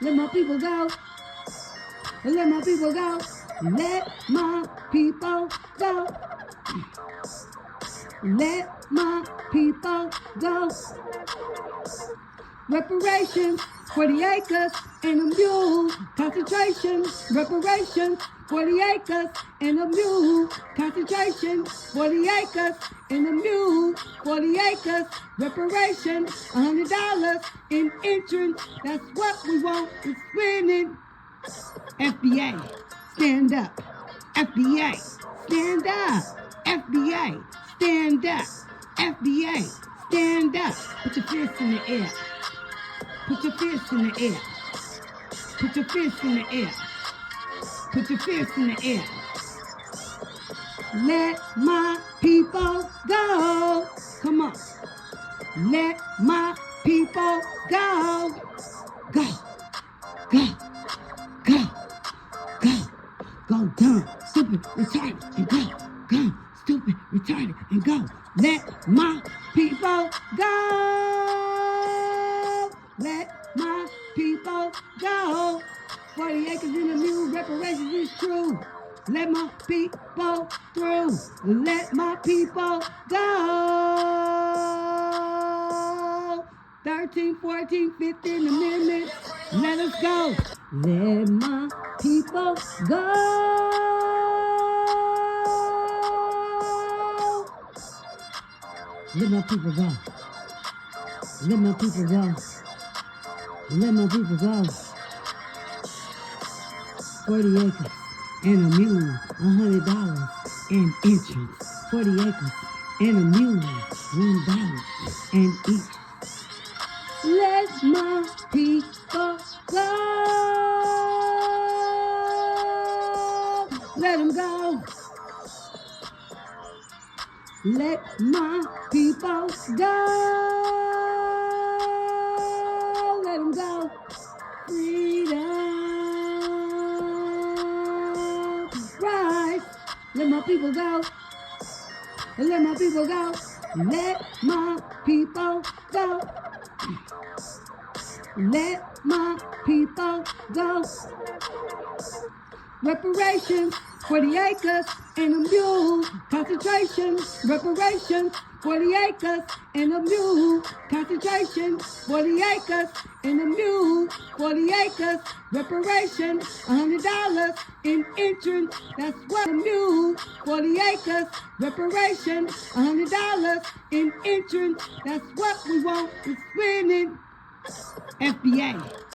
Let my people go. Let my people go. Let my people go. Let my people go. Reparations for the acres and a mule. Concentration. Reparations for the acres and a mule. Concentration for the acres and a mule. For the acres. Reparation. $100 in entrance. That's what we want. It's winning. FBA, stand up. FBA, stand up. FBA, stand up. FBA, stand up. Put your fists in the air. Put your fists in the air. Put your fists in the air. Put your fists in the air. Let my people go. Come on. Let my people go. Go. Go. Go. Go. Go dumb, stupid, retarded, and go. Go, stupid, retarded, and go. Let my people go. Let my people go. 40 acres in a mule, reparations is true. Let my people through. Let my people go. 13, 14, 15 amendments. Let us go. Let my people go. Let my people go. Let my people go. Let my people go. 40 acres and a mule, $100 in entrance. 40 acres and a mule, $1 and each. Let my people go. Let them go. Let my people go. Let them go. Freedom. Rise. Let my people go. Let my people go. Let my people go. Let my people go. Reparations for the acres and a mule. Concentration. Reparations for the acres and a mule. Concentration for the acres and a mule. For the acres. Reparation. $100 in entrance. That's what a mule. For the acres. Reparation. $100 in entrance. That's what we want. It's winning. FBA.